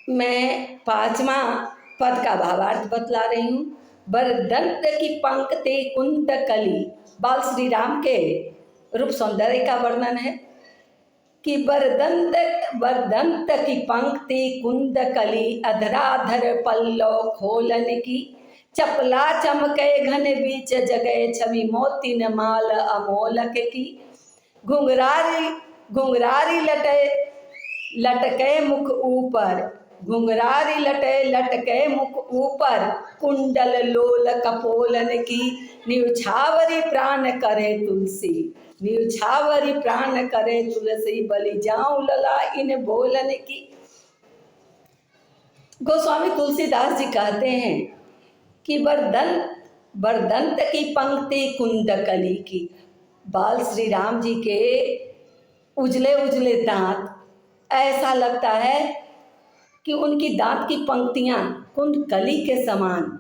मैं पांचवा पद का भावार्थ बतला रही हूँ। बरदंत की पंक्ति कुंद कली, बाल श्री राम के रूप सौंदर्य का वर्णन है कि बरदंत की पंक्ति कुंद कली, अधराधर पल्लव खोलन की, चपला चमके घन बीच जगह छवि, मोती न माल अमोलक की, घुंघरारी घुंघरारी लटके मुख ऊपर, घुंघरारी लटके मुख ऊपर, कुंडल लोल कपोलन की, न्यौछावरी प्राण करे तुलसी, न्यौछावरी प्राण करे तुलसी, बलि जाऊं लला इन बोलन की। गोस्वामी तुलसीदास जी कहते हैं कि बरदंत की पंक्ति कुंदकली की, बाल श्री राम जी के उजले उजले दांत, ऐसा लगता है कि उनकी दांत की पंक्तियां कुंडकली के समान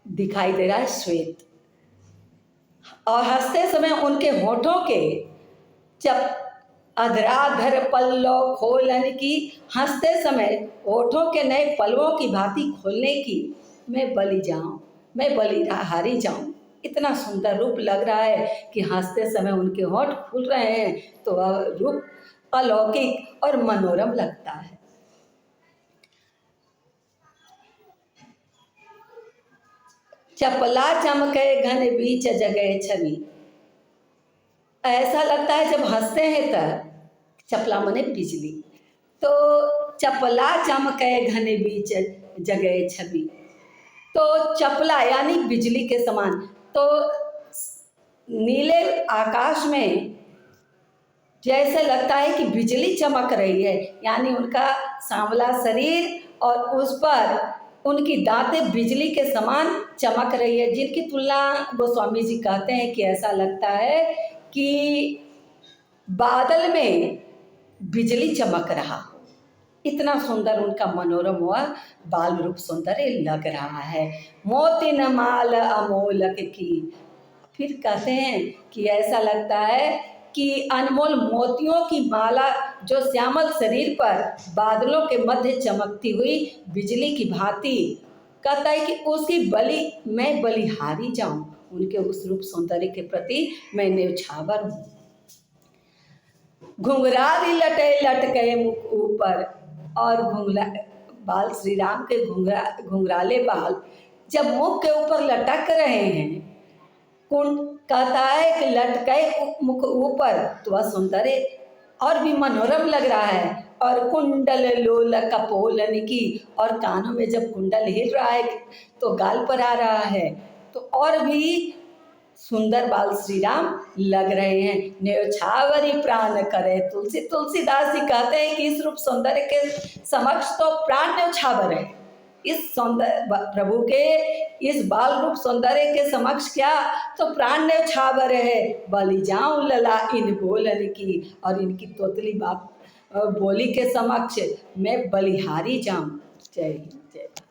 दिखाई दे रहा है, श्वेत। और हंसते समय उनके होठों के जब अधराधर पल्लव खोलन की, हंसते समय होठों के नए पल्लवों की भांति खोलने की, मैं बलि जाऊं, मैं बलिहारी जाऊं। इतना सुंदर रूप लग रहा है कि हंसते समय उनके होठ खुल रहे हैं तो वह रूप अलौकिक और मनोरम लगता है। चपला चमके घन बीच जगह छवि, ऐसा लगता है जब हंसते हैं तब, चपला मने बिजली, तो चपला चमके घन बीच जगह छवि, तो चपला यानी बिजली के समान, तो नीले आकाश में जैसे लगता है कि बिजली चमक रही है, यानी उनका सांवला शरीर और उस पर उनकी दांतें बिजली के समान चमक रही है, जिनकी तुलना गोस्वामी जी कहते हैं कि ऐसा लगता है कि बादल में बिजली चमक रहा। इतना सुंदर उनका मनोरम हुआ बाल रूप सौंदर्य लग रहा है। मोती न माल अमोलक की, फिर कहते हैं कि ऐसा लगता है कि अनमोल मोतियों की माला जो श्यामल शरीर पर बादलों के मध्य चमकती हुई बिजली की भांति, कहता है कि उसकी मैं बलिहारी जाऊं, उनके उस रूप सौंदर्य के प्रति मैं न्यौछावर हूँ। घुंघराली लटके मुख ऊपर, और बाल श्री राम के घुंघराले बाल जब मुख के ऊपर लटक रहे हैं, कहता है कि लटके मुख ऊपर, तो वह सौंदर्य और भी मनोरम लग रहा है। और कुंडल लोल कपोलन की, और कानों में जब कुंडल हिल रहा है तो गाल पर आ रहा है, तो और भी सुंदर बाल श्री राम लग रहे हैं। न्यौछावरी प्राण करे तुलसी, तुलसीदास जी कहते हैं कि इस रूप सौंदर्य के समक्ष तो प्राण न्यौछावर है। इस सौंदर्य प्रभु के इस बाल रूप सौंदर्य के समक्ष क्या, तो प्राण न्यौछावर है। बलि जाऊं लला इन बोलन की, और इनकी तोतली बात बोली के समक्ष मैं बलिहारी जाऊं। जय हिंद।